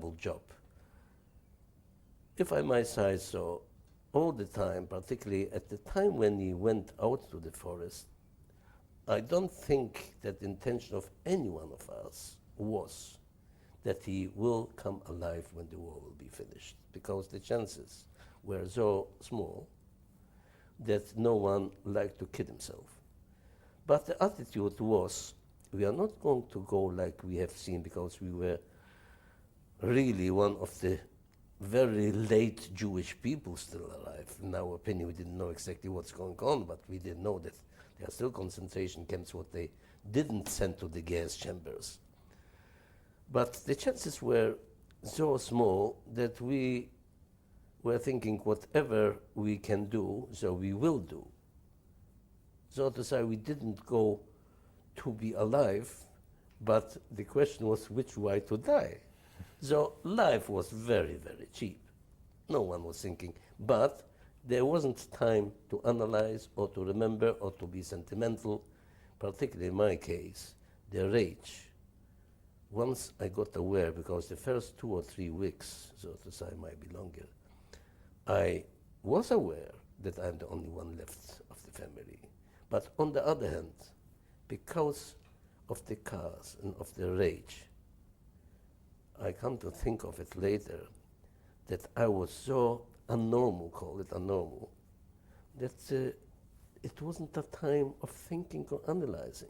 difficult job. If I might say so, all the time, particularly at the time when he went out to the forest, I don't think that the intention of any one of us was that he will come alive when the war will be finished, because the chances were so small that no one liked to kill himself. But the attitude was, we are not going to go like we have seen, because we were really one of the very late Jewish people still alive. In our opinion, we didn't know exactly what's going on, but we did know that there are still concentration camps, what they didn't send to the gas chambers. But the chances were so small that we were thinking whatever we can do, so we will do. So to say, we didn't go to be alive, but the question was which way to die. So life was very, very cheap. No one was thinking, but there wasn't time to analyze or to remember or to be sentimental, particularly in my case, the rage. Once I got aware, because the first 2 or 3 weeks, so to say, might be longer, I was aware that I'm the only one left of the family. But on the other hand, because of the cars and of the rage, I come to think of it later, that I was so unnormal, call it unnormal, that it wasn't a time of thinking or analyzing.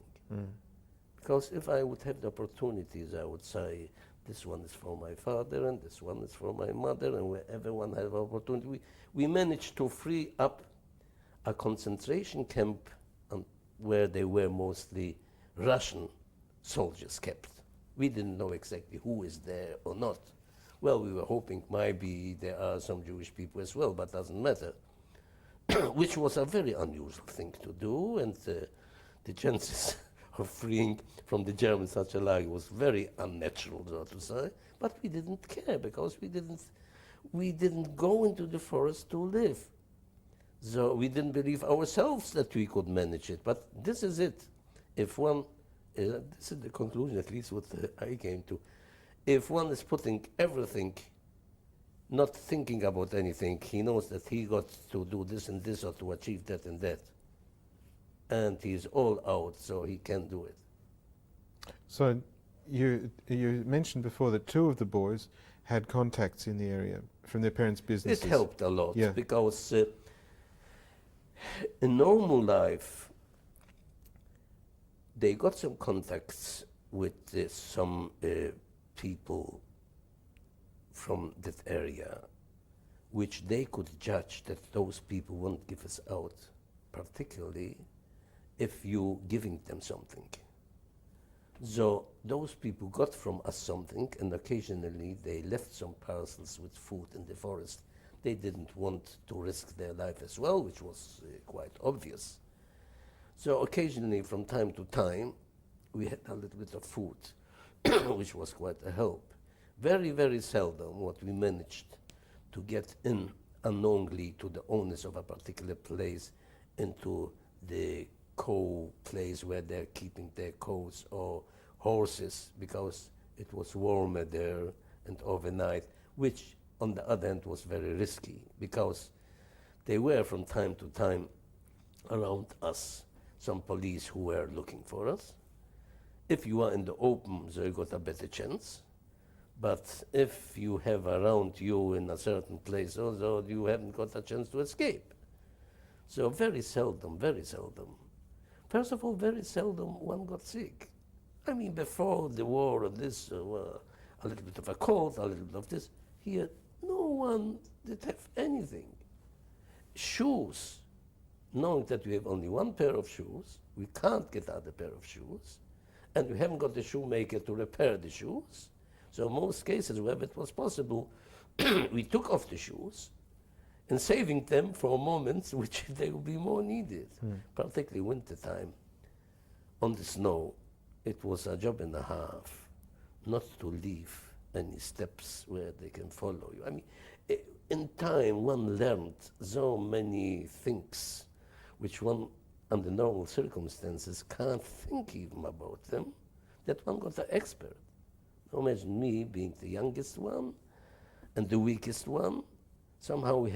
Because if I would have the opportunities, I would say, this one is for my father and this one is for my mother, and wherever one has an opportunity. We managed to free up a concentration camp where they were mostly Russian soldiers kept. We didn't know exactly who is there or not. Well, we were hoping maybe there are some Jewish people as well, but doesn't matter. Which was a very unusual thing to do, and the chances of freeing from the Germans such a lag was very unnatural, so to say. But we didn't care, because we didn't go into the forest to live. So we didn't believe ourselves that we could manage it. But this is it. If one, this is the conclusion, at least what I came to. If one is putting everything, not thinking about anything, he knows that he got to do this and this or to achieve that and that. And he's all out, so he can do it. So you mentioned before that 2 of the boys had contacts in the area from their parents' businesses. It helped a lot, yeah. Because in normal life, they got some contacts with some people from that area, which they could judge that those people won't give us out, particularly if you giving them something. So those people got from us something, and occasionally they left some parcels with food in the forest. They didn't want to risk their life as well, which was quite obvious. So occasionally, from time to time, we had a little bit of food, which was quite a help. Very, very seldom what we managed to get in unknowingly to the owners of a particular place, into the cow place where they're keeping their cows or horses, because it was warmer there and overnight, which on the other hand was very risky, because they were from time to time around us some police who were looking for us. If you are in the open, so you got a better chance. But if you have around you in a certain place also, you haven't got a chance to escape. So very seldom, very seldom. First of all, very seldom one got sick. I mean, before the war and this, a little bit of a cold, a little bit of this. Here, no one did have anything. Shoes, knowing that we have only one pair of shoes, we can't get other pair of shoes, and we haven't got the shoemaker to repair the shoes. So in most cases, wherever it was possible, we took off the shoes and saving them for moments which they will be more needed, particularly winter time. On the snow, it was a job and a half not to leave any steps where they can follow you. I mean, in time, one learned so many things which one, under normal circumstances, can't think even about them, that one got an expert. Now imagine me being the youngest one and the weakest one. Somehow we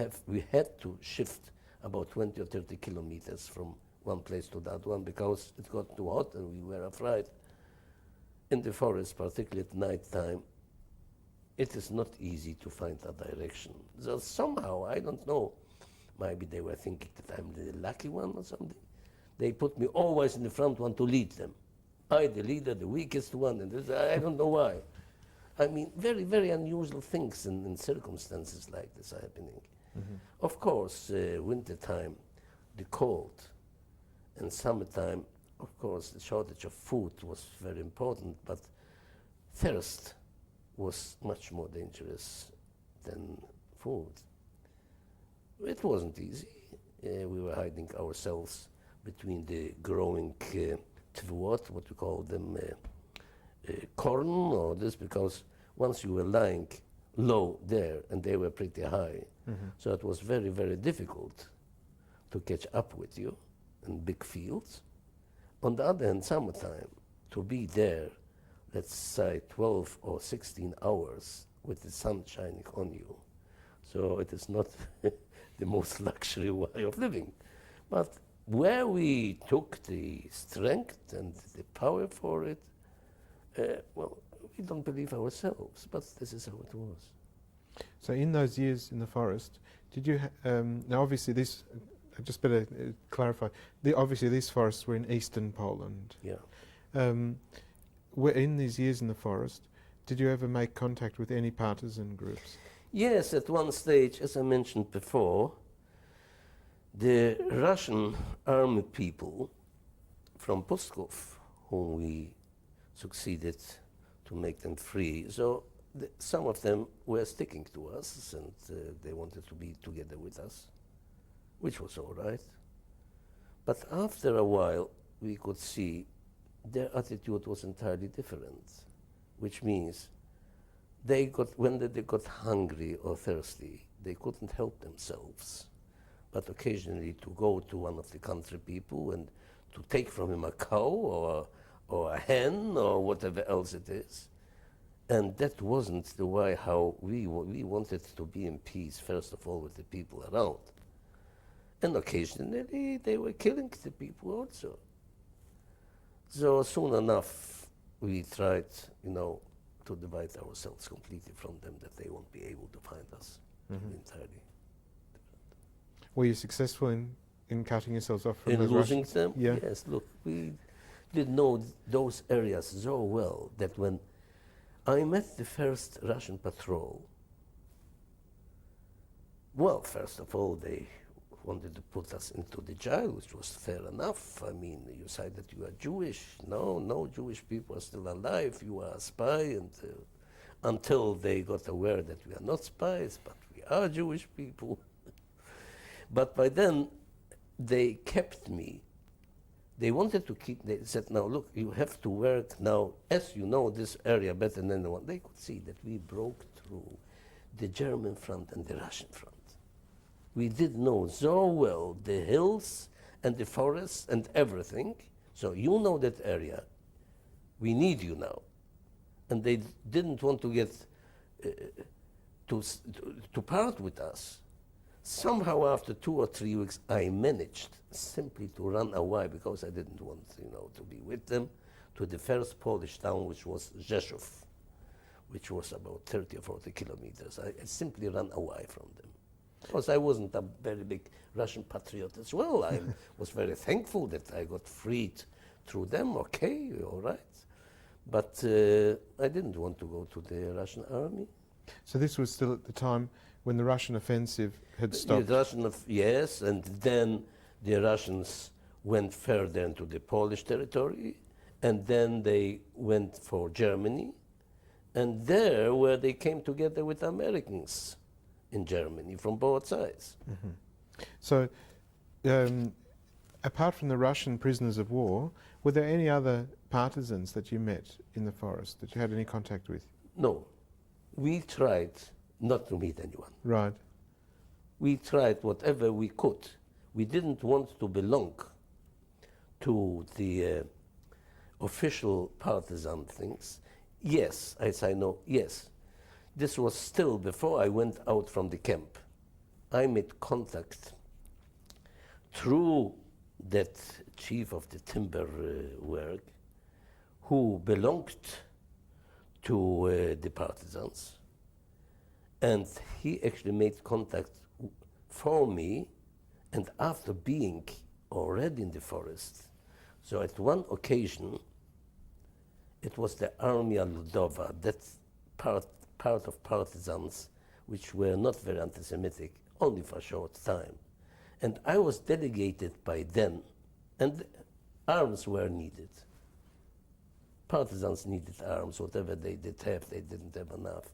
had to shift about 20 or 30 kilometers from one place to that one because it got too hot and we were afraid. In the forest, particularly at night time, it is not easy to find a direction. So somehow, I don't know, maybe they were thinking that I'm the lucky one or something. They put me always in the front one to lead them. I, the leader, the weakest one, and this, I don't know why. I mean, very, very unusual things in circumstances like this are happening. Mm-hmm. Of course, winter time, the cold, and summertime, of course, the shortage of food was very important, but thirst was much more dangerous than food. It wasn't easy. We were hiding ourselves between the growing tvot, what we call them, corn or this, because once you were lying low there and they were pretty high, so it was very, very difficult to catch up with you in big fields. On the other hand, summertime, to be there, let's say 12 or 16 hours with the sun shining on you. So it is not the most luxury way of living. But where we took the strength and the power for it, well, we don't believe ourselves, but this is how it was. So in those years in the forest, did you, now obviously this, I just better clarify, obviously these forests were in eastern Poland. Yeah. In these years in the forest, did you ever make contact with any partisan groups? Yes, at one stage, as I mentioned before, the Russian army people from Pskov, whom we succeeded to make them free, so some of them were sticking to us and they wanted to be together with us, which was all right. But after a while, we could see their attitude was entirely different, which means when they got hungry or thirsty, they couldn't help themselves, but occasionally to go to one of the country people and to take from him a cow or a hen or whatever else it is. And that wasn't the way how we wanted to be in peace, first of all, with the people around. And occasionally they were killing the people also. So soon enough, we tried, to divide ourselves completely from them, that they won't be able to find us entirely. Were you successful in cutting yourselves off from In those losing Russians? them? Yeah. Yes, look, we did know those areas so well that when I met the first Russian patrol, well, first of all, they wanted to put us into the jail, which was fair enough. I mean, you say that you are Jewish. No Jewish people are still alive. You are a spy, and until they got aware that we are not spies, but we are Jewish people. But by then, they kept me. They wanted to keep, they said, now look, you have to work now, as you know this area better than anyone. They could see that we broke through the German front and the Russian front. We did know so well the hills and the forests and everything. So you know that area. We need you now. And they didn't want to get to part with us. Somehow after 2 or 3 weeks, I managed simply to run away because I didn't want, to be with them, to the first Polish town, which was Rzeszów, which was about 30 or 40 kilometers. I simply ran away from them. Because I wasn't a very big Russian patriot as well. I was very thankful that I got freed through them. Okay, all right. But I didn't want to go to the Russian army. So this was still at the time when the Russian offensive had stopped? Yes, and then the Russians went further into the Polish territory, and then they went for Germany, and there where they came together with Americans in Germany from both sides. Mm-hmm. So, apart from the Russian prisoners of war, were there any other partisans that you met in the forest that you had any contact with? No. We tried not to meet anyone. Right. We tried whatever we could. We didn't want to belong to the official partisan things. Yes, as I know, yes. This was still before I went out from the camp. I made contact through that chief of the timber work who belonged to the partisans, and he actually made contact for me, and after being already in the forest. So at one occasion, it was the Armia Ludowa, that part of partisans which were not very anti-Semitic, only for a short time. And I was delegated by then, and arms were needed. Partisans needed arms, whatever they did have, they didn't have enough.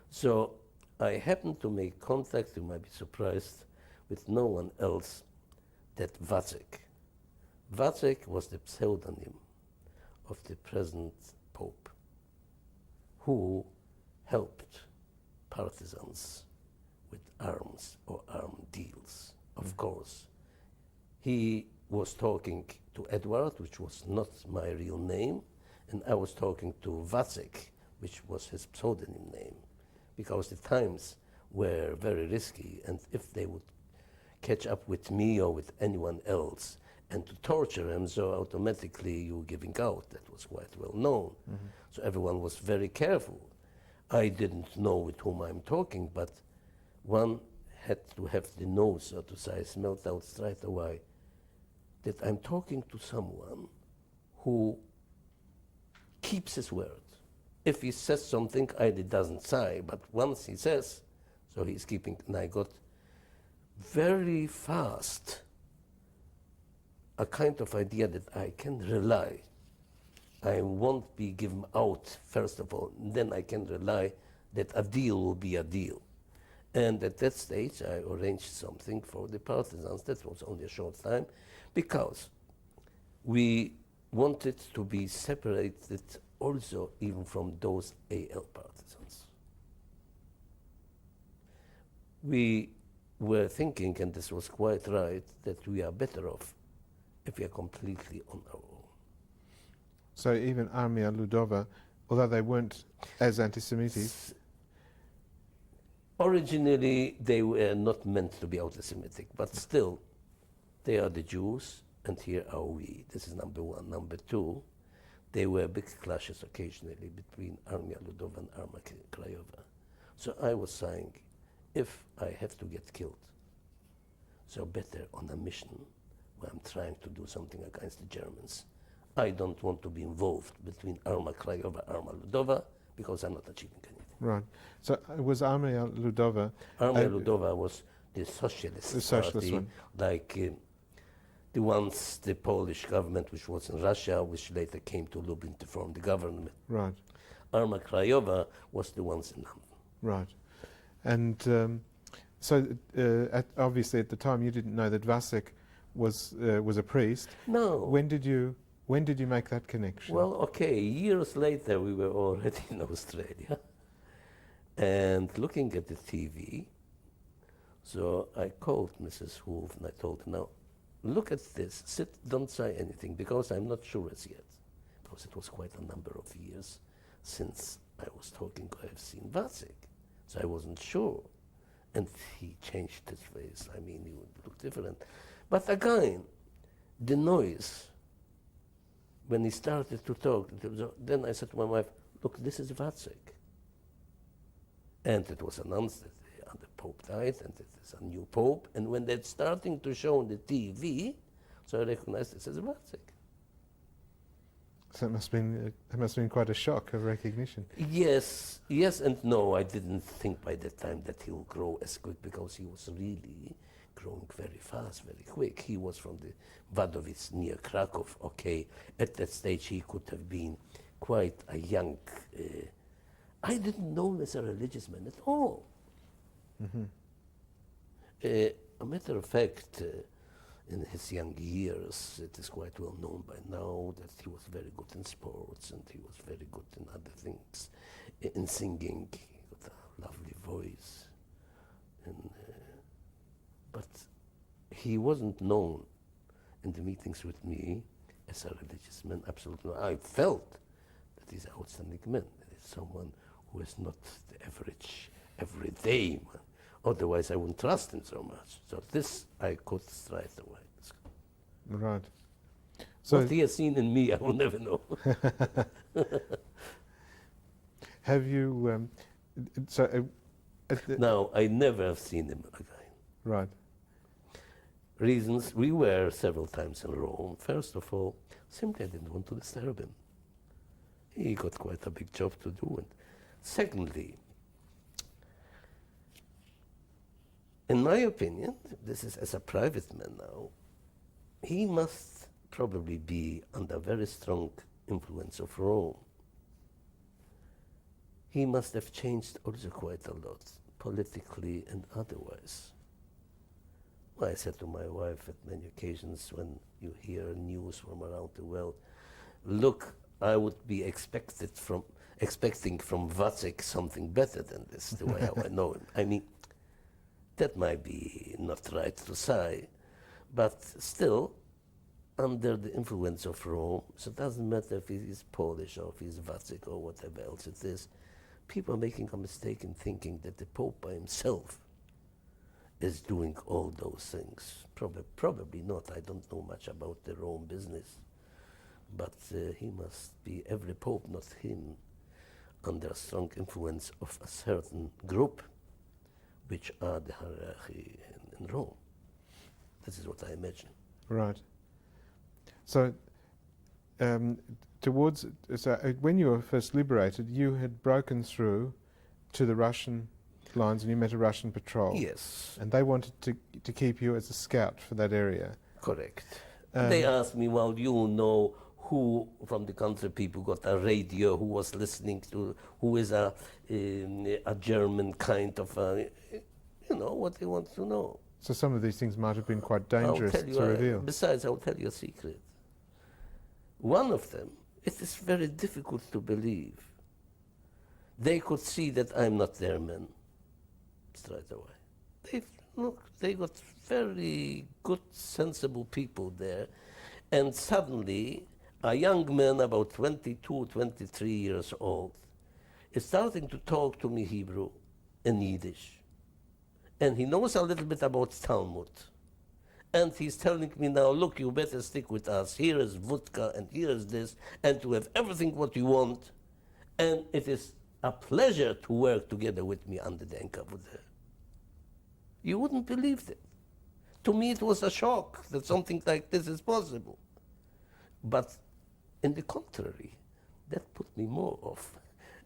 So I happened to make contact, you might be surprised, with no one else than Wacek. Wacek was the pseudonym of the present Pope, who helped partisans with arms or arm deals. Of course, he was talking to Edward, which was not my real name, and I was talking to Wacek, which was his pseudonym name, because the times were very risky, and if they would catch up with me or with anyone else and to torture him, so automatically you giving out. That was quite well known. Mm-hmm. So everyone was very careful. I didn't know with whom I'm talking, but one had to have the nose, so to say, smelled out straight away that I'm talking to someone who keeps his word. If he says something, either doesn't say, but once he says, so he's keeping, and I got very fast a kind of idea that I can rely. I won't be given out, first of all, then I can rely that a deal will be a deal. And at that stage, I arranged something for the partisans. That was only a short time, because we wanted to be separated also even from those AL partisans. We were thinking, and this was quite right, that we are better off if we are completely on our own. So even Armia Ludowa, although they weren't as anti-Semitic, originally they were not meant to be anti-Semitic, but still, they are the Jews, and here are we. This is number one. Number two, there were big clashes occasionally between Armia Ludowa and Armia Krajowa. So I was saying, if I have to get killed, so better on a mission where I'm trying to do something against the Germans. I don't want to be involved between Armia Krajowa and Armia Ludowa, because I'm not achieving anything. right? So was Armia Ludowa? Armia Ludowa was the socialist party, one, like the ones, the Polish government, which was in Russia, which later came to Lublin to form the government. right? Armia Krajowa was the ones in London. Right, and so obviously at the time you didn't know that Wacek was a priest. No. When did you make that connection? Well, okay, years later we were already in Australia and looking at the TV. So I called Mrs. Wolf and I told her, now, look at this, sit, don't say anything, because I'm not sure as yet, because it was quite a number of years since I was talking, I have seen Wacek, so I wasn't sure. And he changed his face, I mean, he would look different. But again, the noise, when he started to talk, then I said to my wife, look, this is Wacek. And it was announced that the Pope died, and it is a new Pope. And when they're starting to show on the TV, so I recognized this as Wacek. So it must have been quite a shock of recognition. Yes, yes and no. I didn't think by that time that he will grow as quick, because he was really growing very fast, very quick. He was from the Wadowice near Krakow. Okay, at that stage he could have been quite a young. I didn't know him as a religious man at all. Mm-hmm. A matter of fact, in his young years, it is quite well known by now that he was very good in sports, and he was very good in other things, in singing. He got a lovely voice, and but he wasn't known in the meetings with me as a religious man. Absolutely, I felt that he's an outstanding man. He's someone who is not the average, everyday man. Otherwise, I wouldn't trust him so much. So this I could straight away. Right. What he has seen in me, I will never know. Have you? Now, I never have seen him again. Right. Reasons, we were several times in Rome. First of all, simply I didn't want to disturb him. He got quite a big job to do. And secondly, in my opinion, this is as a private man now, he must probably be under very strong influence of Rome. He must have changed also quite a lot, politically and otherwise. Well, I said to my wife at many occasions when you hear news from around the world, look, I would be expecting from Vacek something better than this, the way how I know him. I mean, that might be not right to say, but still, under the influence of Rome, so it doesn't matter if he's Polish or if he's Vacek or whatever else it is, people are making a mistake in thinking that the Pope by himself is doing all those things. Probably not. I don't know much about the Rome business. But he must be, every Pope, not him, under strong influence of a certain group, which are the hierarchy in Rome. This is what I imagine. Right. So, when you were first liberated, you had broken through to the Russian lines and you met a Russian patrol. Yes. And they wanted to keep you as a scout for that area. Correct. They asked me, well, you know who from the country people got a radio, who was listening to, who is a German kind of, what they want to know. So some of these things might have been quite dangerous to reveal. Besides, I'll tell you a secret. One of them, it is very difficult to believe. They could see that I'm not their man straight away. They got very good, sensible people there. And suddenly, a young man about 22, 23 years old is starting to talk to me Hebrew and Yiddish. And he knows a little bit about Talmud. And he's telling me now, look, you better stick with us. Here is vodka and here is this, and to have everything what you want. And it is a pleasure to work together with me under the Enkavudeh. You wouldn't believe it. To me, it was a shock that something like this is possible. But in the contrary, that put me more off.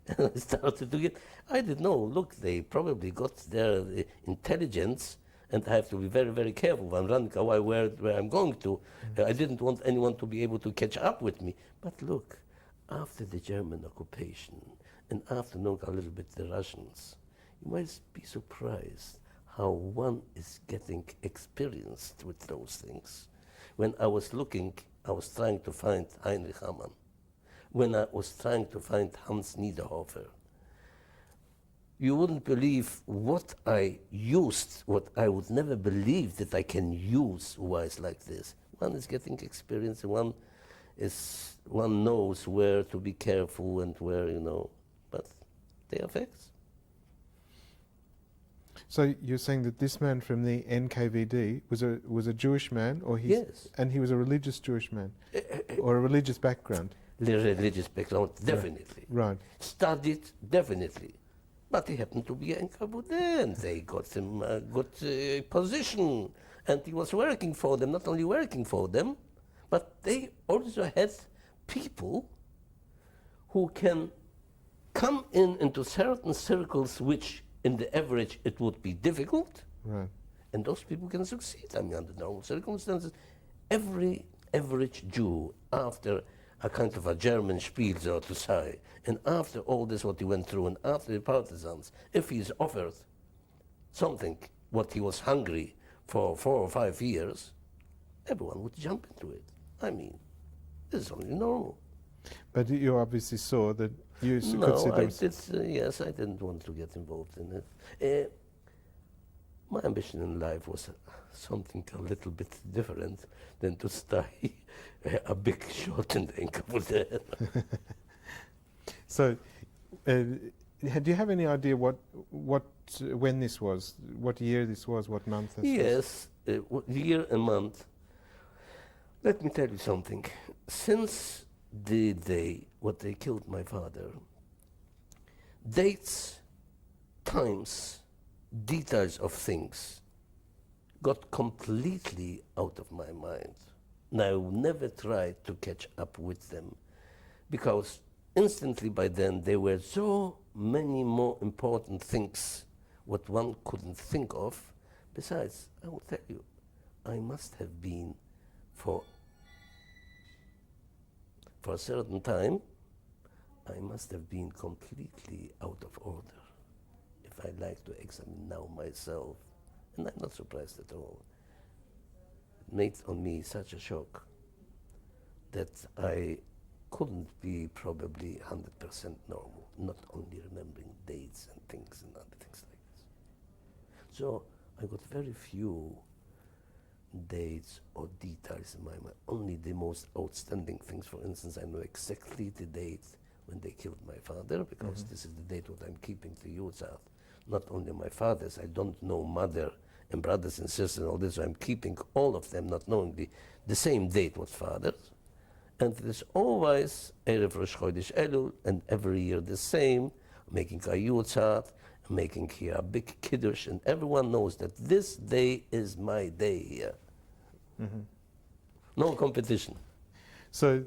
And I started to I didn't know, look, they probably got their intelligence, and I have to be very, very careful when I'm running away where I'm going to. I didn't want anyone to be able to catch up with me. But look, after the German occupation, and after knowing a little bit the Russians, you might be surprised how one is getting experienced with those things. When I was trying to find Heinrich Hamann. When I was trying to find Hans Niederhofer. You wouldn't believe what I used, what I would never believe that I can use wise like this. One is getting experience, one knows where to be careful and where, but they are facts. So you're saying that this man from the NKVD was a Jewish man, or yes, and he was a religious Jewish man, or a religious background? Religious background, definitely. Right. Studied, definitely. But he happened to be in Kabudeh, and they got him a good position. And he was working for them, not only working for them, but they also had people who can come into certain circles which in the average it would be difficult. Right. And those people can succeed. I mean, under normal circumstances, every average Jew, after a kind of a German spiel, so to say, and after all this what he went through, and after the partisans, if he's offered something what he was hungry for 4 or 5 years, everyone would jump into it. I mean, this is only normal. But you obviously saw that you could see them. Yes, I didn't want to get involved in it. My ambition in life was something a little bit different than to stay a big shot in the Enkavudeh. So, do you have any idea when this was, what year this was, what month this was? Yes, year and month. Let me tell you something. Since the day what they killed my father, dates, times, details of things got completely out of my mind. And I never tried to catch up with them because instantly by then there were so many more important things what one couldn't think of. Besides, I will tell you, I must have been for a certain time, I must have been completely out of order. If I like to examine now myself, and I'm not surprised at all, it made on me such a shock that I couldn't be probably 100% normal, not only remembering dates and things and other things like this. So I got very few dates or details in my mind, only the most outstanding things. For instance, I know exactly the date when they killed my father, because this is the date what I'm keeping the Yutzat. Not only my father's, I don't know mother and brothers and sisters and all this, so I'm keeping all of them, not knowing the same date was father's. And it is always Erev Rosh Chodesh Elul, and every year the same, making a Yutzat, making here a big kiddush, and everyone knows that this day is my day here. No competition. So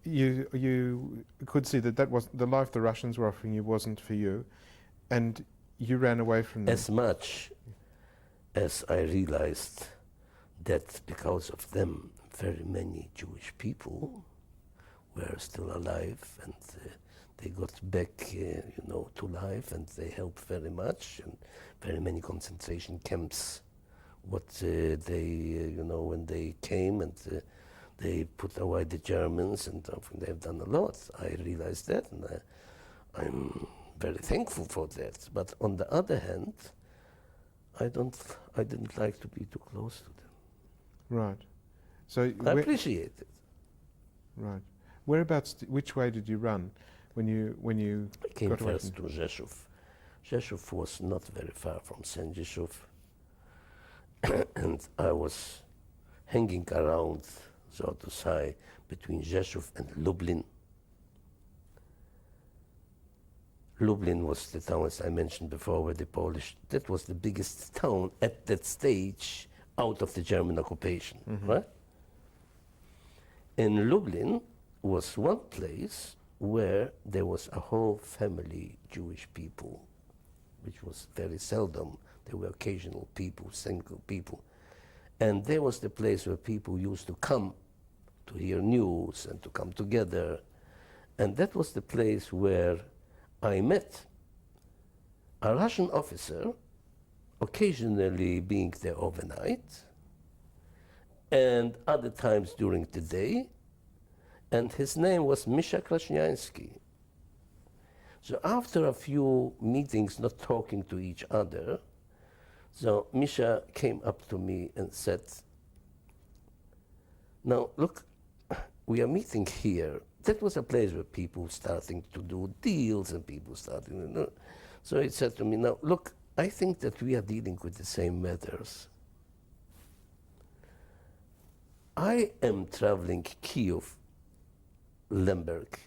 you could see that was the life the Russians were offering you wasn't for you, and you ran away from them. As much as I realized that because of them, very many Jewish people were still alive, and they got back, to life, and they helped very much. And very many concentration camps, what when they came and they put away the Germans, and they have done a lot. I realized that, and I'm very thankful for that. But on the other hand, I didn't like to be too close to them. Right. So I appreciate it. Right. Whereabouts? Which way did you run when you I came got away first from to Rzeszów. Rzeszów was not very far from Sędziszów, and I was hanging around, so to say, between Rzeszów and Lublin. Lublin was the town, as I mentioned before, where that was the biggest town at that stage out of the German occupation, right? In Lublin was one place where there was a whole family Jewish people, which was very seldom. There were occasional people, single people. And there was the place where people used to come to hear news and to come together. And that was the place where I met a Russian officer, occasionally being there overnight, and other times during the day, and his name was Misha Krasniansky. So after a few meetings not talking to each other, so Misha came up to me and said, now look, we are meeting here. That was a place where people starting to do deals and people starting, So he said to me, now look, I think that we are dealing with the same matters. I am traveling Kyiv, Lemberg,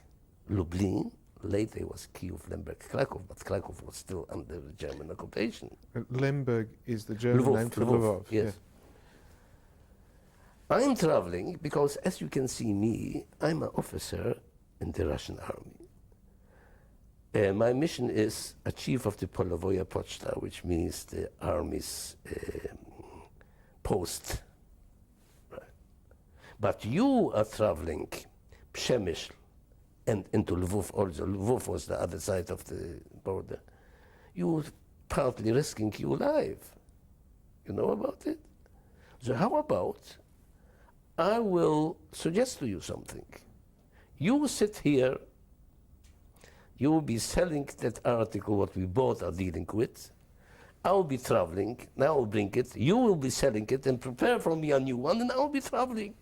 Lublin. Later it was Kyiv, Lemberg, Krakow, but Krakow was still under German occupation. Lemberg is the German name for Lvov. Yes. Yeah. I'm traveling because, as you can see me, I'm an officer in the Russian army. My mission is a chief of the Polovoya Pochta, which means the army's post. Right. But you are traveling Przemysl and into Lvov also. Lvov was the other side of the border. You partly risking your life. You know about it? So how about I will suggest to you something. You sit here, you will be selling that article what we both are dealing with. I will be traveling, and I will bring it. You will be selling it and prepare for me a new one, and I will be traveling.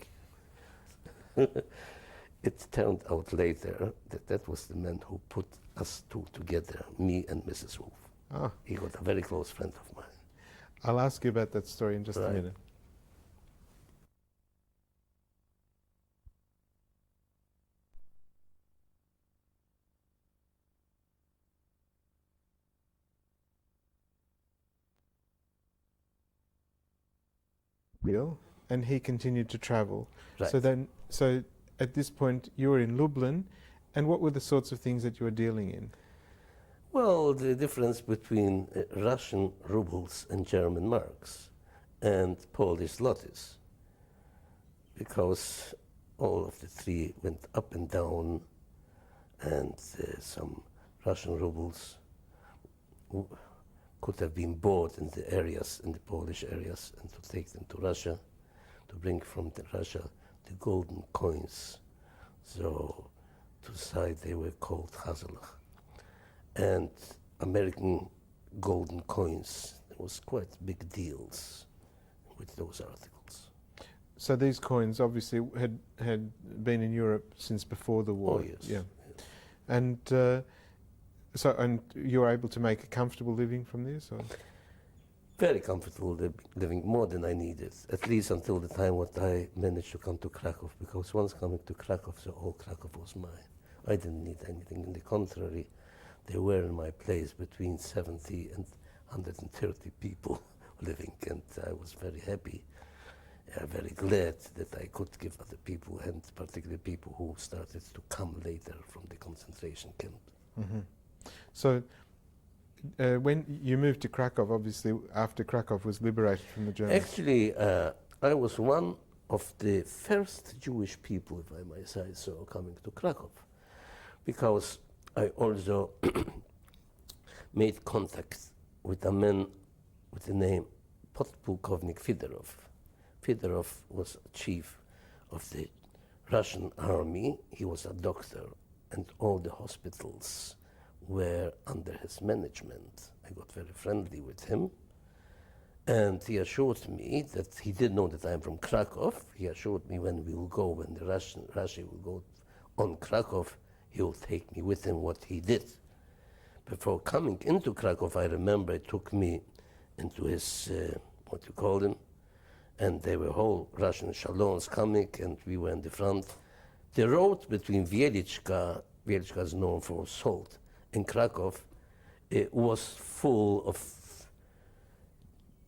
it turned out later that that was the man who put us two together, me and Mrs. Wolf. Ah, He got a very close friend of mine. I'll ask you about that story in just a Right. minute. And he continued to travel. Right. So at this point, you were in Lublin, and what were the sorts of things that you were dealing in? Well, the difference between Russian rubles and German marks and Polish zlotys, because all of the three went up and down, and some Russian rubles could have been bought in the areas, in the Polish areas, and to take them to Russia, to bring from Russia the golden coins. So to Zeide they were called Hazelach. And American golden coins, there was quite big deals with those articles. So these coins obviously had been in Europe since before the war. Oh yes. Yeah. And and you were able to make a comfortable living from this, or? Very comfortable living, more than I needed, at least until the time when I managed to come to Krakow, because once coming to Krakow, so all Krakow was mine. I didn't need anything. On the contrary, they were in my place between 70 and 130 people living, and I was very happy, very glad that I could give other people, and particularly people who started to come later from the concentration camp. Mm-hmm. So when you moved to Krakow, obviously after Krakow was liberated from the Germans. Actually, I was one of the first Jewish people, if I may say so, coming to Krakow, because I also made contact with a man with the name Podpułkownik Fedorov. Fedorov was chief of the Russian army. He was a doctor, and all the hospitals were under his management. I got very friendly with him, and he assured me that he did know that I'm from Krakow. He assured me when we will go, when the Russia will go on Krakow, he will take me with him, what he did. Before coming into Krakow, I remember it took me into his, what you call them, and there were whole Russian shalons coming, and we were in the front. The road between Wieliczka is known for salt, and Krakow, it was full of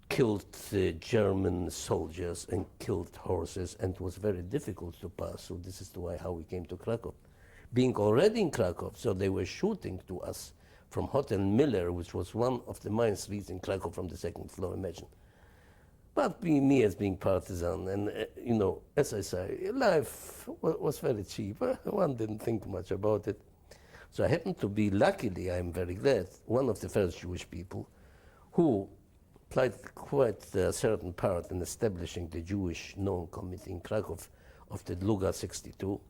killed German soldiers and killed horses, and it was very difficult to pass. So this is how we came to Krakow. Being already in Krakow, so they were shooting to us from Hotel Miller, which was one of the main streets in Krakow, from the second floor, imagine. But me as being partisan, and you know, as I say, life was very cheap. One didn't think much about it. So I happened to be, luckily, I'm very glad, one of the first Jewish people who played quite a certain part in establishing the Jewish known committee in Krakow of the Dluga 62,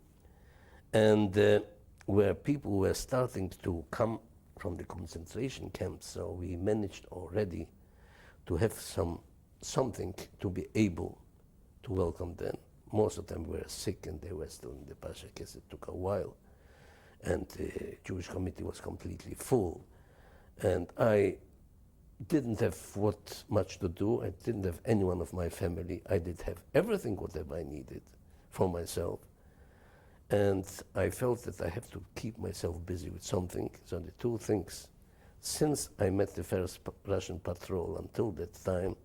and where people were starting to come from the concentration camps. So we managed already to have something to be able to welcome them. Most of them were sick, and they were still in the Pasha case. It took a while, and the Jewish committee was completely full. And I didn't have much to do. I didn't have anyone of my family. I did have everything whatever I needed for myself. And I felt that I have to keep myself busy with something. So the two things, since I met the first Russian patrol until that time,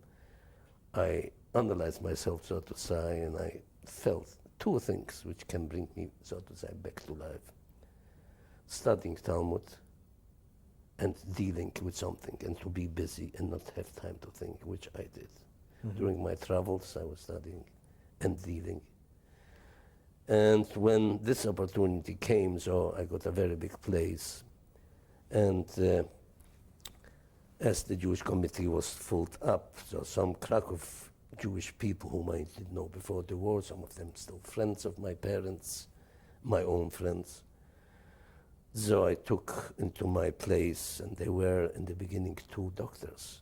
I analyzed myself, so to say, and I felt two things which can bring me, so to say, back to life. Studying Talmud and dealing with something, and to be busy and not have time to think, which I did. Mm-hmm. During my travels, I was studying and dealing. And when this opportunity came, so I got a very big place. And as the Jewish committee was filled up, so some Krakow Jewish people whom I didn't know before the war, some of them still friends of my parents, my own friends. So I took into my place, and they were in the beginning two doctors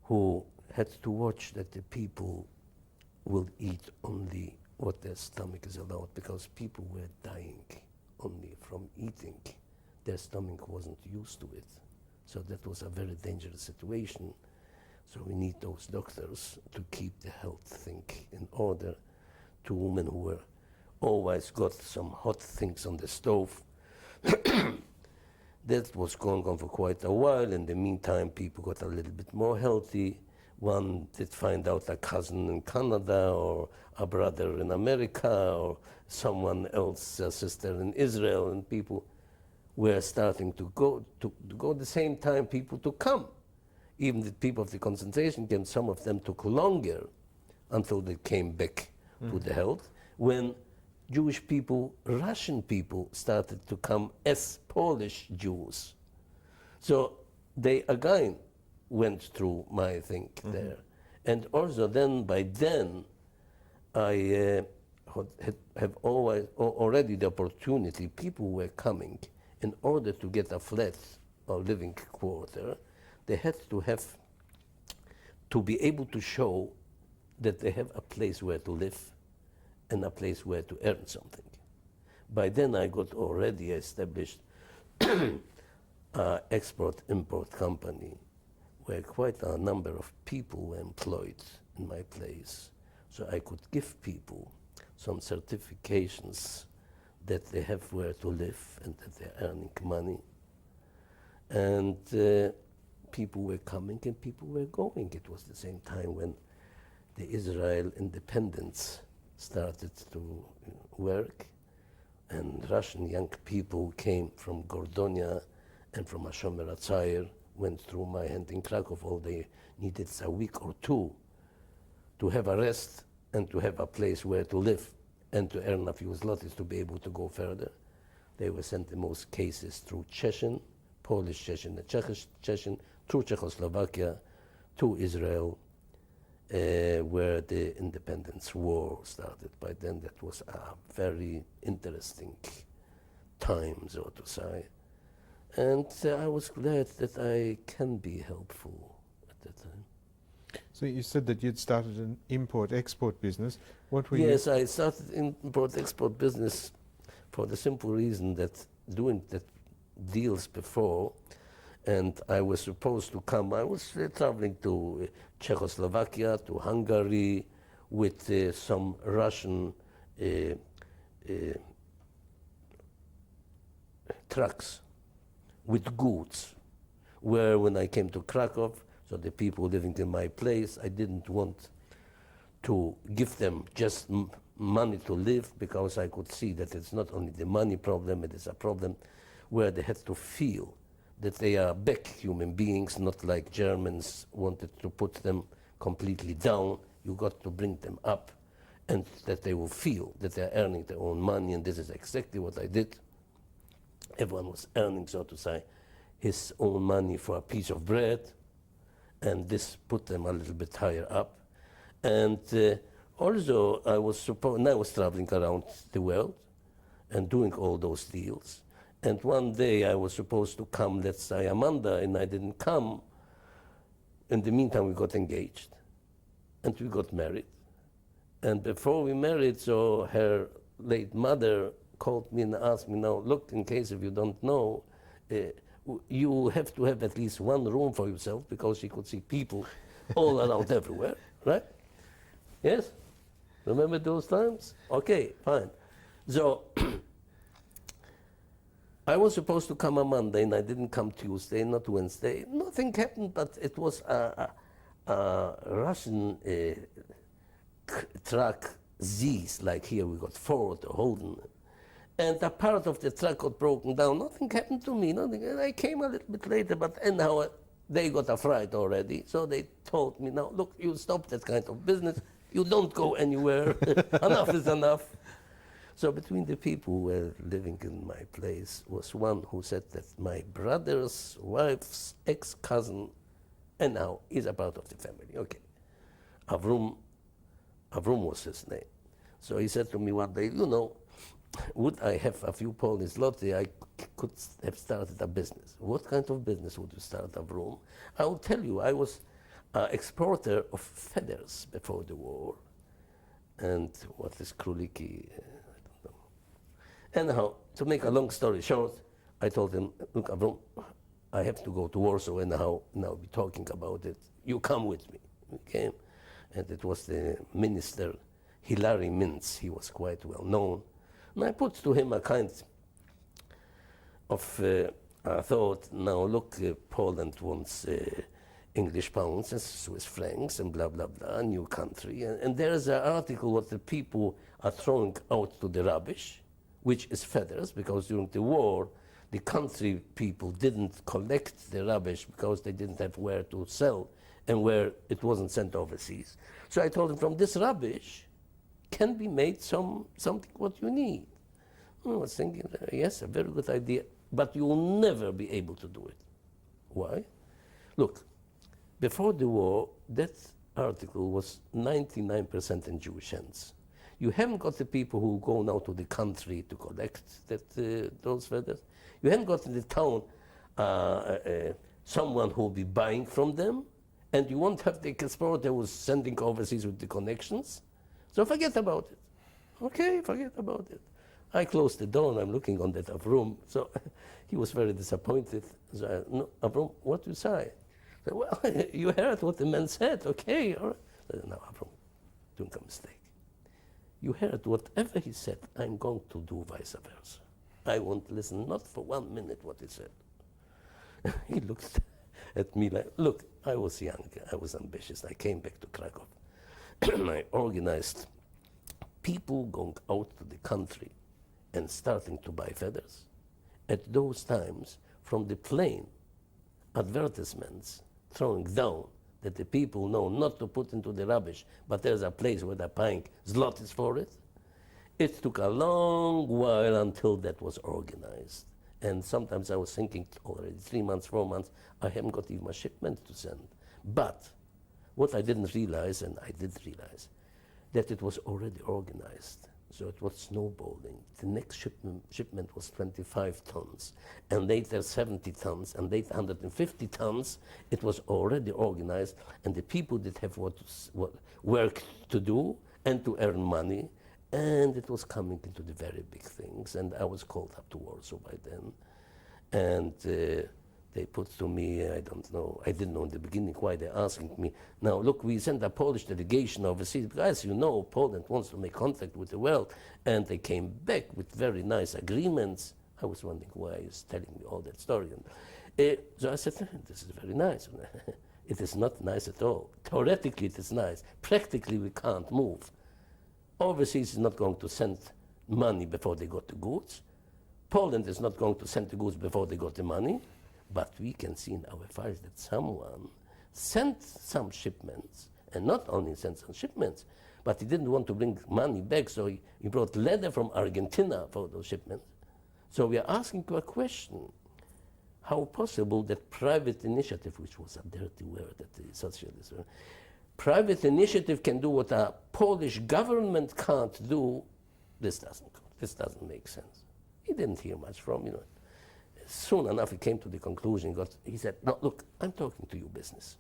who had to watch that the people will eat only what their stomach is about, because people were dying only from eating. Their stomach wasn't used to it. So that was a very dangerous situation. So we need those doctors to keep the health thing in order. To women who were always got some hot things on the stove. That was going on for quite a while. In the meantime, people got a little bit more healthy. One did find out a cousin in Canada, or a brother in America, or someone else, a sister in Israel, and people were starting to go the same time, people to come. Even the people of the concentration camp, some of them took longer until they came back to the health. When Jewish people, Russian people, started to come as Polish Jews. So they again went through my thing there. And also then, by then, I have always already the opportunity. People were coming in order to get a flat or living quarter. They had to be able to show that they have a place where to live and a place where to earn something. By then I got already established export-import company where quite a number of people were employed in my place. So I could give people some certifications that they have where to live and that they're earning money. And people were coming and people were going. It was the same time when the Israel independence started to work, and Russian young people came from Gordonia and from Hashomer Hatzair, went through my hand in Krakow. All they needed a week or two to have a rest and to have a place where to live and to earn a few zlotys to be able to go further. They were sent in most cases through Chechen, Polish Chechen and Czech Chechen, through Czechoslovakia to Israel, where the independence war started. By then that was a very interesting time, so to say. And I was glad that I can be helpful at that time. So you said that you'd started an import-export business. What were Yes, I started import-export business for the simple reason that doing that deals before, and I was supposed to come. I was traveling to Czechoslovakia, to Hungary, with some Russian trucks with goods, where when I came to Krakow, so the people living in my place, I didn't want to give them just money to live, because I could see that it's not only the money problem, it is a problem where they had to feel that they are back human beings, not like Germans wanted to put them completely down. You got to bring them up, and that they will feel that they're earning their own money, and this is exactly what I did. Everyone was earning, so to say, his own money for a piece of bread, and this put them a little bit higher up. And also I was traveling around the world and doing all those deals. And one day I was supposed to come, let's say Amanda, and I didn't come. In the meantime, we got engaged and we got married. And before we married, so her late mother called me and asked me, now look, in case if you don't know, you have to have at least one room for yourself, because she could see people all around everywhere, right? Yes? Remember those times? Okay, fine. So I was supposed to come on Monday, and I didn't come Tuesday, not Wednesday. Nothing happened, but it was a Russian truck, Z's, like here we got Ford or Holden. And a part of the truck got broken down. Nothing happened to me, nothing. And I came a little bit later, but anyhow, they got a fright already. So they told me, now, look, you stop that kind of business. You don't go anywhere. Enough is enough. So between the people who were living in my place was one who said that my brother's wife's ex-cousin, and now is a part of the family. Okay. Avrum was his name. So he said to me one day, you know, would I have a few Polish zloty, I could have started a business. What kind of business would you start, Avrum? I will tell you, I was an exporter of feathers before the war. and what is króliki, I don't know. Anyhow, to make a long story short, I told him, look, Avrom, I have to go to Warsaw anyhow, now we're talking about it. You come with me. We came, and it was the minister, Hilary Mintz. He was quite well known. And I put to him a kind of thought, now look, Poland wants English pounds and Swiss francs and blah, blah, blah, a new country. And there is an article what the people are throwing out to the rubbish, which is feathers, because during the war, the country people didn't collect the rubbish because they didn't have where to sell and where it wasn't sent overseas. So I told him, from this rubbish can be made something what you need. I was thinking, yes, a very good idea, but you will never be able to do it. Why? Look, before the war, that article was 99% in Jewish hands. You haven't got the people who go now to the country to collect those feathers. You haven't got in the town someone who will be buying from them, and you won't have the exporter who's sending overseas with the connections. So forget about it. Okay, forget about it. I closed the door and I'm looking on that room. So he was very disappointed. So I, no, Avrom, what you say? I said, well, you heard what the man said, okay. All right. I said, no, Avrom, doing a mistake. You heard whatever he said, I'm going to do vice versa. I won't listen, not for 1 minute what he said. He looked at me like, look, I was young, I was ambitious. I came back to Krakow. I organized people going out to the country and starting to buy feathers. At those times, from the plane, advertisements throwing down that the people know not to put into the rubbish, but there's a place where they're paying zlotys for it. It took a long while until that was organized. And sometimes I was thinking already 3 months, 4 months, I haven't got even a shipment to send. But what I didn't realize, and I did realize, that it was already organized. So it was snowballing. The next shipment was 25 tons, and later 70 tons, and later 150 tons. It was already organized, and the people did have what work to do and to earn money, and it was coming into the very big things. And I was called up to Warsaw by then, and they put to me, I don't know, I didn't know in the beginning why they're asking me. Now, look, we sent a Polish delegation overseas, because as you know, Poland wants to make contact with the world, and they came back with very nice agreements. I was wondering why he's telling me all that story. And, so I said, this is very nice. It is not nice at all. Theoretically, it is nice. Practically, we can't move. Overseas is not going to send money before they got the goods. Poland is not going to send the goods before they got the money. But we can see in our files that someone sent some shipments, and not only sent some shipments, but he didn't want to bring money back, so he brought leather from Argentina for those shipments. So we are asking you a question. How possible that private initiative, which was a dirty word that the socialists were, private initiative can do what a Polish government can't do? This doesn't make sense. He didn't hear much from, Soon enough, he came to the conclusion. He said, no, look, I'm talking to you business.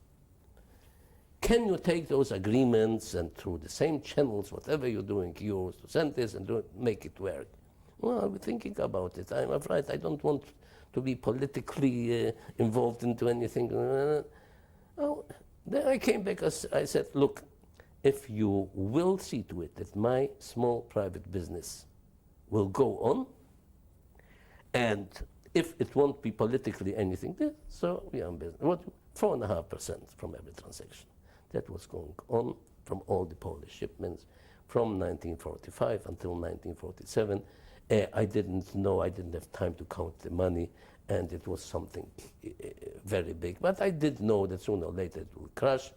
Can you take those agreements and through the same channels, whatever you're doing, yours, to send this and make it work? Well, I'll be thinking about it. I'm afraid I don't want to be politically involved into anything. Oh, then I came back, I said, look, if you will see to it that my small private business will go on, and if it won't be politically anything, so we are in business. What, 4.5% from every transaction. That was going on from all the Polish shipments from 1945 until 1947. I didn't know, I didn't have time to count the money, and it was something very big. But I did know that sooner or later it will crash,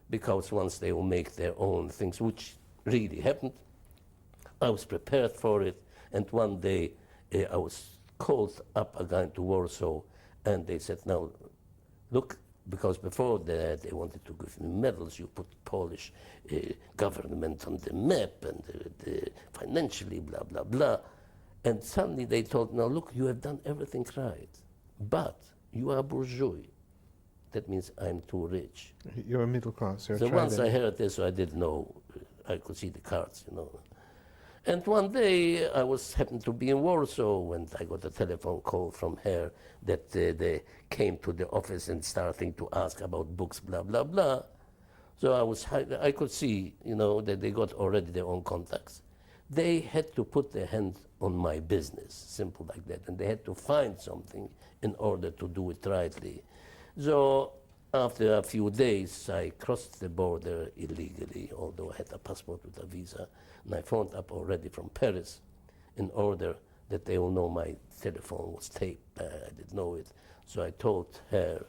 because once they will make their own things, which really happened, I was prepared for it, and one day I was called up again to Warsaw, and they said, now, look, because before that they wanted to give me medals, you put Polish government on the map, and financially, blah, blah, blah. And suddenly they told, now look, you have done everything right, but you are bourgeois. That means I'm too rich. You're a middle class. You're so once I then. heard this, I didn't know I could see the cards, you know. And one day I happened to be in Warsaw and I got a telephone call from her that they came to the office and starting to ask about books, blah, blah, blah. So I could see, you know, that they got already their own contacts. They had to put their hand on my business, simple like that, and they had to find something in order to do it rightly. So after a few days, I crossed the border illegally, although I had a passport with a visa, and I phoned up already from Paris in order that they will know my telephone was taped. I didn't know it. So I told her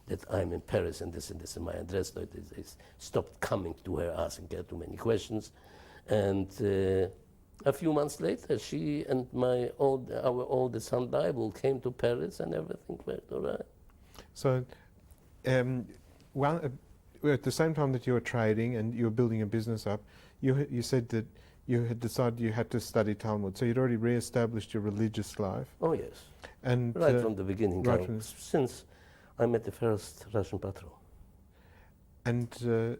that I'm in Paris and this is my address. So they stopped coming to her, asking her too many questions. And a few months later, she and our oldest son, Bible, came to Paris and everything went all right. So, at the same time that you were trading and you were building a business up, you said that you had decided you had to study Talmud. So you'd already re-established your religious life. Oh yes, and right from the beginning, right since I met the first Russian patrol. And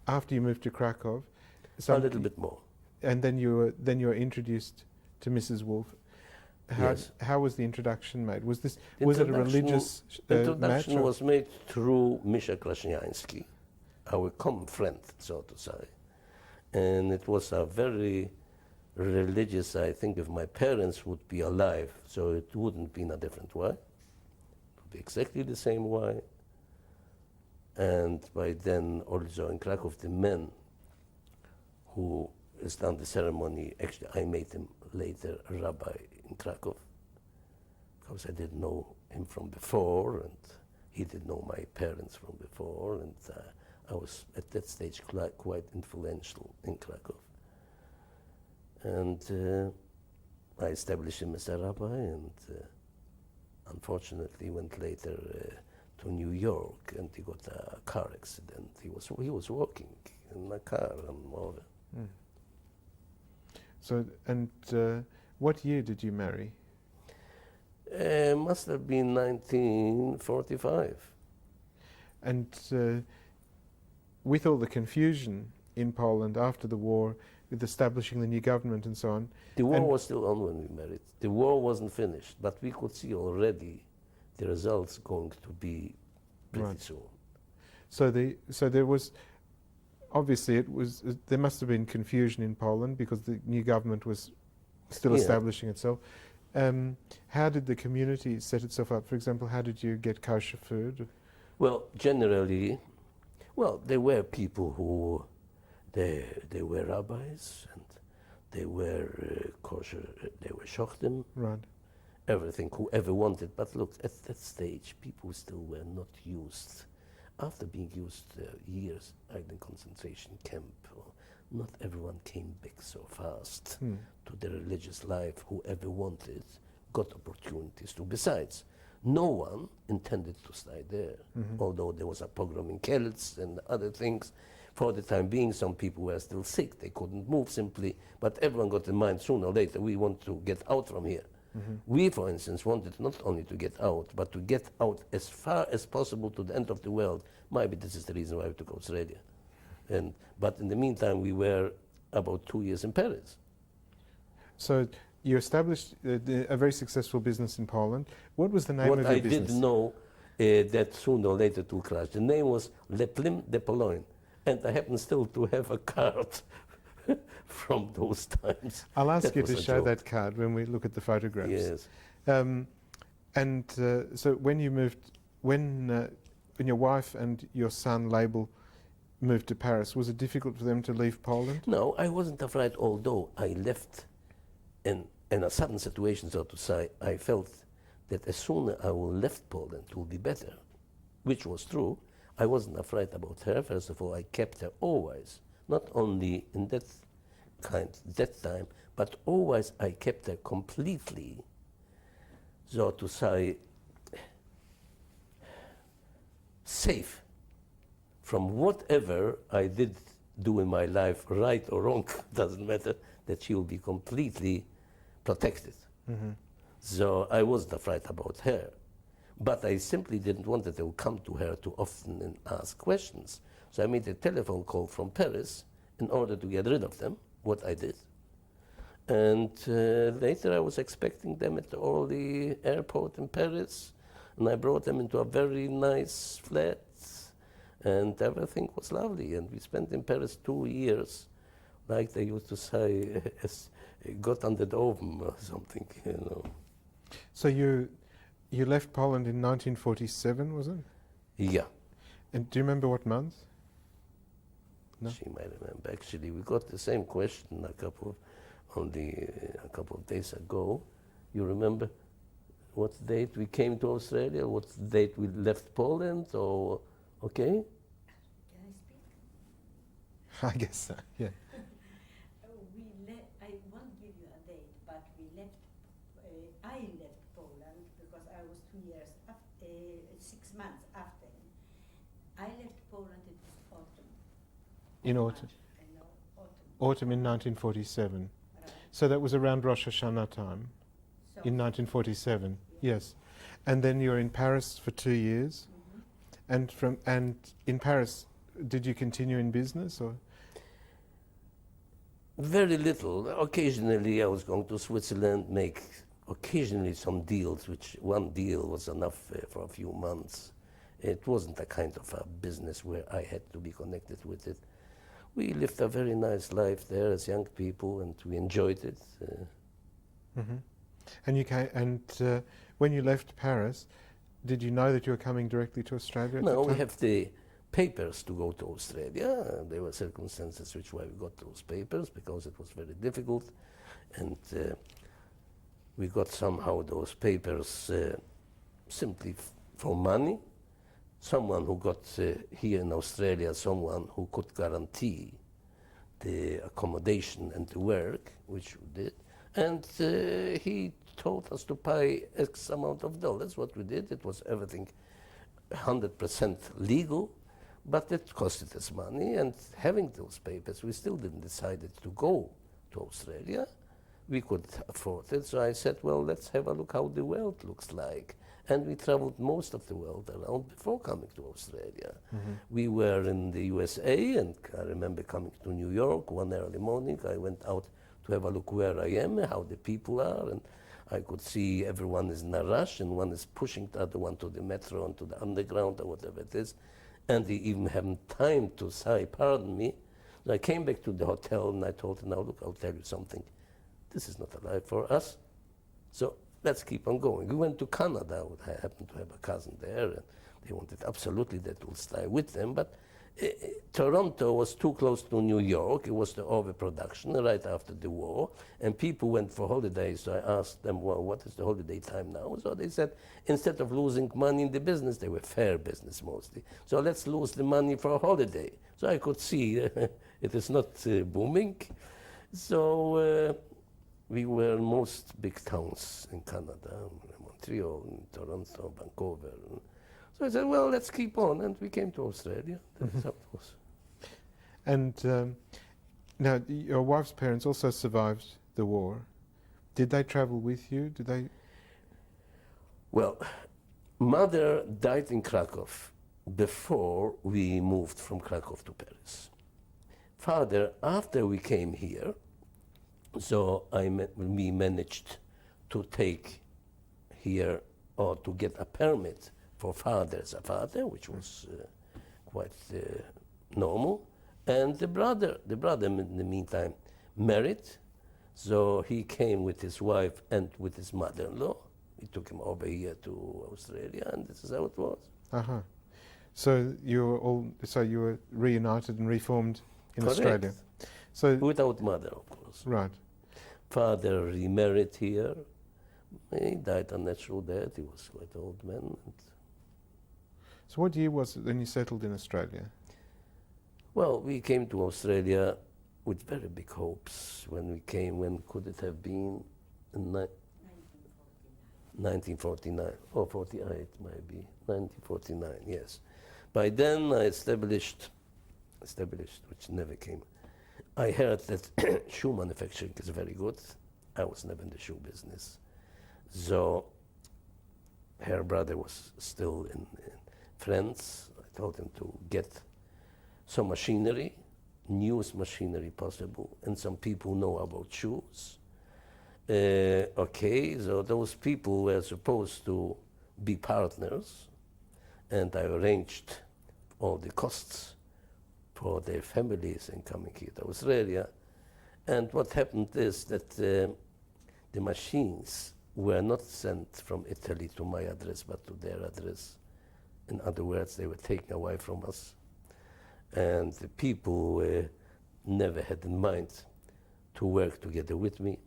after you moved to Krakow, A little bit more. And then you were introduced to Mrs. Wolf. Yes. How was the introduction made? Was it a religious introduction match? Was made through Misha Krasniansky, our common friend, so to say. And it was a very religious, I think if my parents would be alive, so it wouldn't be in a different way. It would be exactly the same way. And by then also in Krakow, the men who has done the ceremony, actually I made him later a rabbi in Krakow, because I didn't know him from before, and he didn't know my parents from before, and I was at that stage quite influential in Krakow. And I established him as a rabbi, and unfortunately went later to New York, and he got a car accident. He was walking in a car and all that. Mm. So, and what year did you marry? Must have been 1945. And with all the confusion in Poland after the war, with establishing the new government and so on. The war was still on when we married. The war wasn't finished, but we could see already the results going to be pretty soon. So there was, obviously there must have been confusion in Poland because the new government was still establishing itself. How did the community set itself up? For example, how did you get kosher food? Well, generally, there were people who, they were rabbis, and they were kosher, they were shochtim. Right. Everything, whoever wanted. But look, at that stage, people still were not used. After being used years in concentration camp, not everyone came back so fast to the religious life. Whoever wanted got opportunities to. Besides, no one intended to stay there, although there was a pogrom in Kielce and other things. For the time being, some people were still sick. They couldn't move simply, but everyone got in mind sooner or later, we want to get out from here. We, for instance, wanted not only to get out, but to get out as far as possible to the end of the world. Maybe this is the reason why we took Australia. But in the meantime, we were about 2 years in Paris. So you established a very successful business in Poland. What was the name of your business? What I did know that sooner or later to crash. The name was Le Plim de Pologne. And I happen still to have a card from those times. I'll ask you to show that card when we look at the photographs. Yes. So when you moved, when your wife and your son Label moved to Paris, was it difficult for them to leave Poland? No, I wasn't afraid, although I left in a sudden situation, so to say. I felt that as soon as I left Poland, it would be better, which was true. I wasn't afraid about her. First of all, I kept her always, not only in that time, but always I kept her completely, so to say, safe from whatever I did do in my life, right or wrong, doesn't matter, that she will be completely protected. So I wasn't afraid about her. But I simply didn't want that they would come to her too often and ask questions. So I made a telephone call from Paris in order to get rid of them, what I did. And later I was expecting them at the Orly airport in Paris, and I brought them into a very nice flat, and everything was lovely. And we spent in Paris 2 years, like they used to say, as got under the oven or something, you know. So you left Poland in 1947, was it? Yeah. And do you remember what month? No? She might remember. Actually, we got the same question only a couple of days ago. You remember what date we came to Australia? What date we left Poland? Or okay? Can I speak? I guess so, yeah. I won't give you a date, but I left Poland because I was 2 years, 6 months after him. I left Poland, it was autumn. In autumn? I know, autumn. Autumn in 1947. Right. So that was around Rosh Hashanah time, So, in 1947, yeah. yes. And then you were in Paris for 2 years. Mhm. And in Paris, did you continue in business or? Very little. Occasionally I was going to Switzerland, make occasionally some deals, which one deal was enough for a few months. It wasn't a kind of a business where I had to be connected with it. We lived a very nice life there as young people, and we enjoyed it. And you came, and when you left Paris, did you know that you were coming directly to Australia at No, the we time? have the papers to go to Australia. There were circumstances which why we got those papers, because it was very difficult, and we got somehow those papers simply for money. Someone who got here in Australia, someone who could guarantee the accommodation and the work, which we did, and he told us to pay X amount of dollars. What we did, it was everything 100% legal, but it costed us money. And having those papers, we still didn't decide to go to Australia. We could afford it, so I said, well, let's have a look how the world looks like. And we traveled most of the world around before coming to Australia. We were in the USA, and I remember coming to New York one early morning. I went out to have a look where I am, how the people are, and I could see everyone is in a rush, and one is pushing the other one to the metro and to the underground or whatever it is, and they even haven't time to say, pardon me. So I came back to the hotel, and I told them, now look, I'll tell you something. This is not a life for us. So let's keep on going. We went to Canada. I happened to have a cousin there, and they wanted absolutely that we'll stay with them. But Toronto was too close to New York. It was the overproduction right after the war, and people went for holidays. So I asked them, well, what is the holiday time now? So they said, instead of losing money in the business, they were fair business mostly. So let's lose the money for a holiday. So I could see it is not booming. So we were in most big towns in Canada, Montreal, Toronto, Vancouver. So I said, well, let's keep on, and we came to Australia. That's how it was. And now, your wife's parents also survived the war. Did they travel with you? Did they? Well, mother died in Krakow before we moved from Krakow to Paris. Father, after we came here, so we managed to take here, or to get a permit for father as a father, which was quite normal. And the brother in the meantime married, so he came with his wife and with his mother-in-law. We took him over here to Australia, and this is how it was. Uh-huh. So you were reunited and reformed in Correct. Australia. So Without mother, of course. right. Father remarried here. He died a natural death. He was quite an old man. So what year was it when you settled in Australia? Well, we came to Australia with very big hopes. When we came, when could it have been? In 1949 or 48 maybe. 1949, yes. By then I established, which never came. I heard that shoe manufacturing is very good. I was never in the shoe business. So her brother was still in France. I told him to get some machinery, newest machinery possible, and some people know about shoes. Okay, so those people were supposed to be partners, and I arranged all the costs for their families in coming here to Australia. And what happened is that the machines were not sent from Italy to my address, but to their address. In other words, they were taken away from us. And the people never had in mind to work together with me.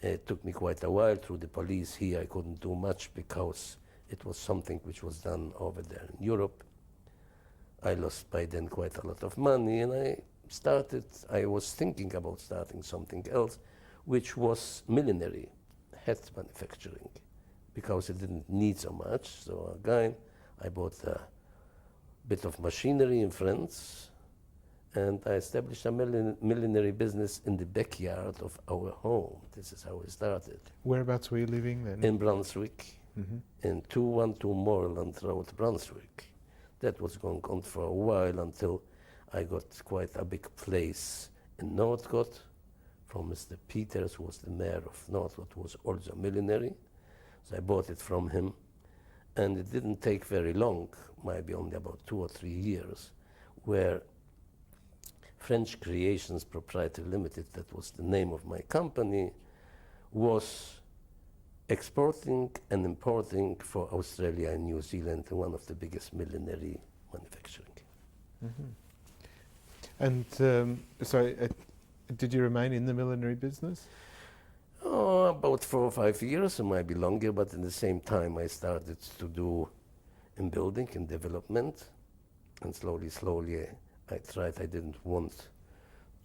It took me quite a while through the police here. I couldn't do much because it was something which was done over there in Europe. I lost by then quite a lot of money, and I was thinking about starting something else, which was millinery, hat manufacturing, because it didn't need so much. So again, I bought a bit of machinery in France, and I established a millinery business in the backyard of our home. This is how I started. Whereabouts were you living then? In Brunswick, Mm-hmm. in 212 Moreland Road, Brunswick. That was going on for a while until I got quite a big place in Northcote from Mr. Peters, who was the mayor of Northcote, who was also millinery. So I bought it from him. And it didn't take very long, maybe only about 2 or 3 years, where French Creations Proprietary Limited, that was the name of my company, was exporting and importing for Australia and New Zealand, one of the biggest millinery manufacturing. Mm-hmm. And did you remain in the millinery business? Oh, about 4 or 5 years, or maybe longer, but in the same time I started to do in building and development, and slowly I tried. I didn't want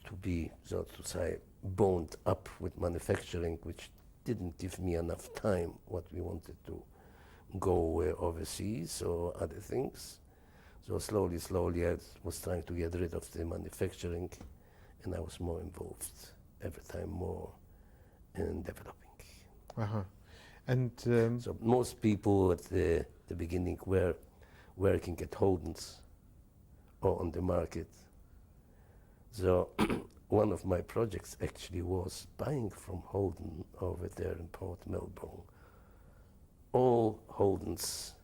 to be, so to say, bound up with manufacturing, which didn't give me enough time what we wanted to go overseas or other things. So slowly I was trying to get rid of the manufacturing, and I was more involved every time more in developing. Uh-huh. And so most people at the beginning were working at Holden's or on the market. So one of my projects actually was buying from Holden over there in Port Melbourne all Holden's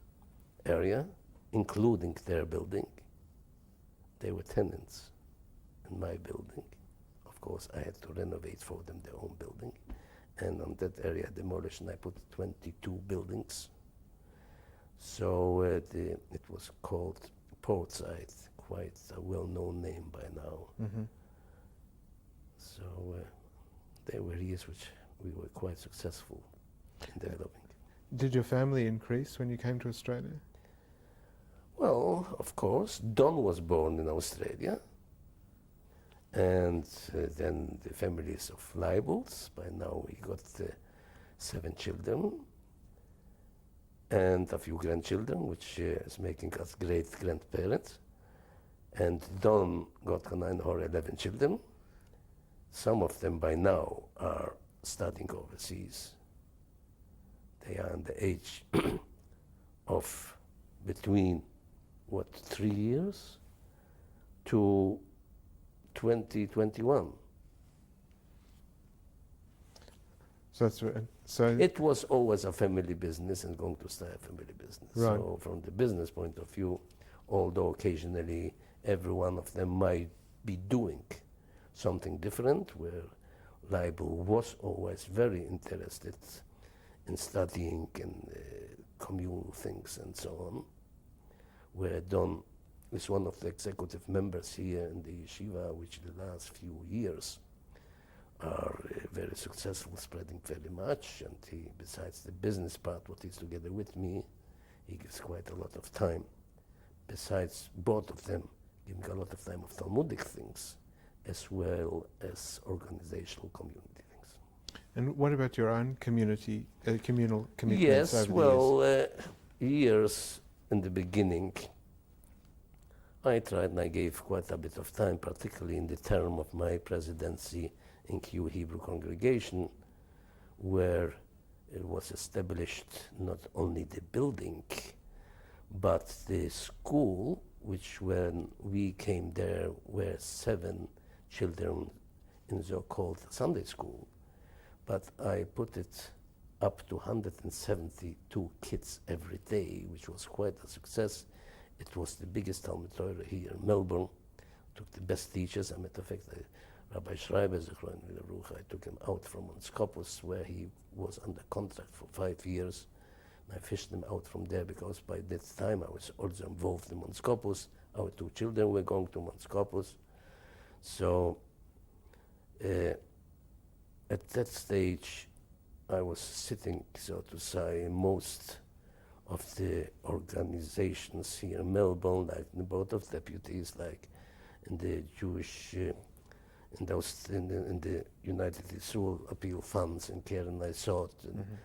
area, including their building. They were tenants in my building. Of course, I had to renovate for them their own building. And on that area demolition, I put 22 buildings. So it was called Portside, quite a well-known name by now. mm-hmm. So there were years which we were quite successful in developing. Did your family increase when you came to Australia? Well, of course, Don was born in Australia, and then the families of Leibels. By now we got 7 children and a few grandchildren, which is making us great grandparents. And Don got 9 or 11 children. Some of them by now are studying overseas. They are in the age of between 3 years to 2021. So that's right. So It was always a family business and going to stay a family business. Right. So from the business point of view, although occasionally every one of them might be doing something different, where Leibel was always very interested in studying and communal things and so on, where Don is one of the executive members here in the yeshiva, which the last few years are very successful, spreading very much, and he, besides the business part, what he's together with me, he gives quite a lot of time. Besides both of them giving a lot of time of Talmudic things, as well as organizational community things. And what about your own community, communal commitments Yes, over the well, years in the beginning, I tried and I gave quite a bit of time, particularly in the term of my presidency in Q Hebrew congregation, where it was established not only the building, but the school which when we came there were 7 children in the so-called Sunday school, but I put it up to 172 kids every day, which was quite a success. It was the biggest Talmud Torah here in Melbourne. Took the best teachers. As a matter of fact, Rabbi Schreiber, I took him out from Scopus, where he was under contract for 5 years. I fished him out from there because by that time I was also involved in Scopus. Our 2 children were going to Scopus. So at that stage, I was sitting, so to say, most of the organizations here in Melbourne, like the Board of Deputies, like in the Jewish, in the United Israel Appeal Funds in Keren I Sought,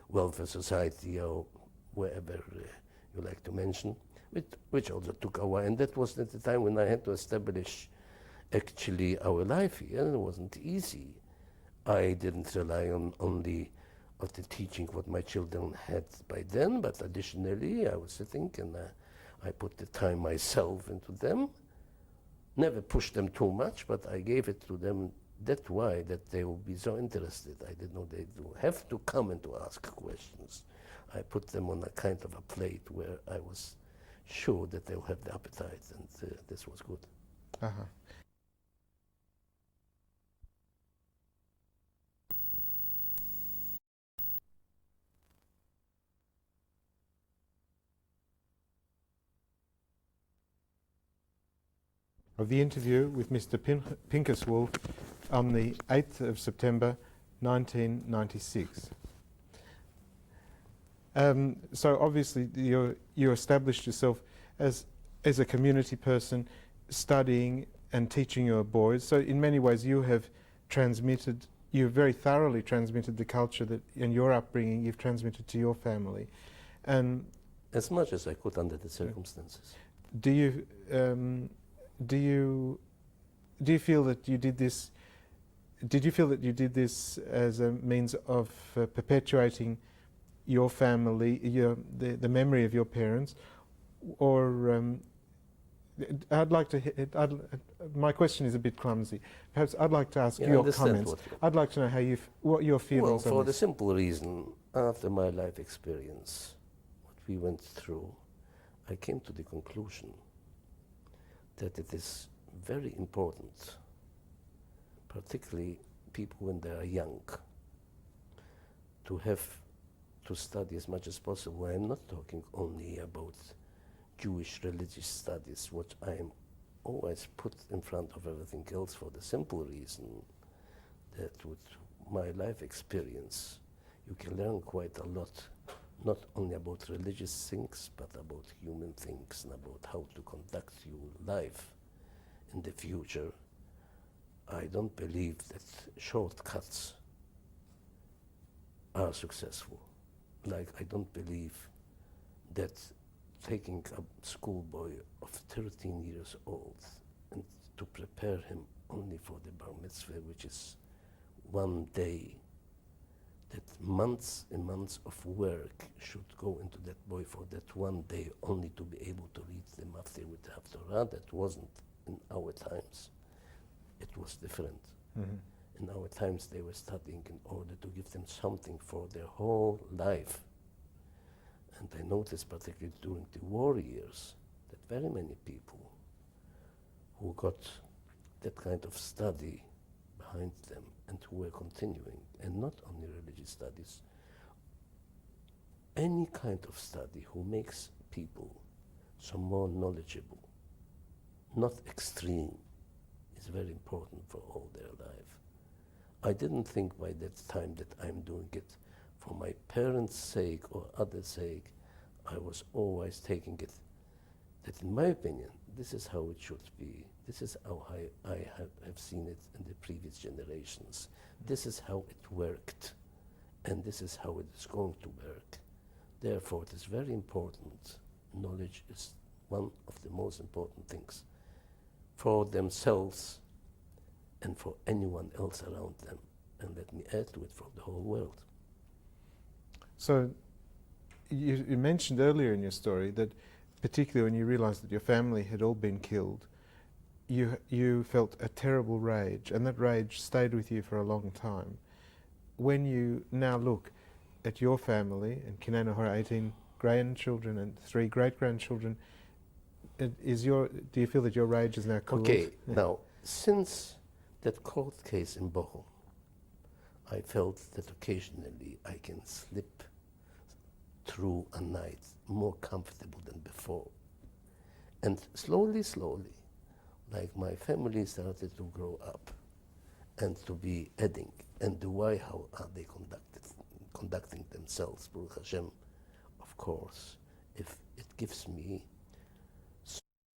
Welfare Society, or wherever you like to mention, which also took a while. And that was at the time when I had to establish actually our life here, and it wasn't easy. I didn't rely on only of the teaching what my children had by then, but additionally I was sitting and I put the time myself into them. Never pushed them too much, but I gave it to them that way that they will be so interested. I didn't know they do have to come and to ask questions. I put them on a kind of a plate where I was sure that they'll have the appetite, and this was good. Uh-huh. Of the interview with Mr. Pinkerswolf on the 8th of September 1996. So obviously you established yourself as a community person, studying and teaching your boys. So in many ways you have very thoroughly transmitted the culture that in your upbringing you've transmitted to your family. And as much as I could under the circumstances. Do you feel that you did this? Did you feel that you did this as a means of perpetuating your family, the memory of your parents, or I'd like to. My question is a bit clumsy. Perhaps I'd like to ask your comments. I'd like to know what your feelings are. Well, for the simple reason, after my life experience, what we went through, I came to the conclusion that it is very important, particularly people when they are young, to have to study as much as possible. I'm not talking only about Jewish religious studies, which I am always put in front of everything else for the simple reason that with my life experience, you can learn quite a lot, not only about religious things, but about human things and about how to conduct your life in the future. I don't believe that shortcuts are successful. Like, I don't believe that taking a schoolboy of 13 years old and to prepare him only for the bar mitzvah, which is one day, that months and months of work should go into that boy for that one day only to be able to read the Maftir with the Haftorah. That wasn't in our times. It was different. Mm-hmm. In our times they were studying in order to give them something for their whole life. And I noticed particularly during the war years that very many people who got that kind of study behind them and who were continuing, and not only religious studies, any kind of study who makes people some more knowledgeable, not extreme, is very important for all their life. I didn't think by that time that I'm doing it for my parents' sake or others' sake. I was always taking it that, in my opinion, this is how it should be. This is how I have seen it in the previous generations. This is how it worked, and this is how it is going to work. Therefore, it is very important. Knowledge is one of the most important things for themselves and for anyone else around them. And let me add to it, for the whole world. So, you mentioned earlier in your story that particularly when you realised that your family had all been killed, you felt a terrible rage, and that rage stayed with you for a long time. When you now look at your family, and Kinana her 18 grandchildren and 3 great-grandchildren, do you feel that your rage is now cooled? Okay, now, since that court case in Bochum, I felt that occasionally I can slip through a night more comfortable than before. And slowly, slowly, like my family started to grow up and to be adding, and why, how are they conducting themselves, Baruch Hashem, of course, if it gives me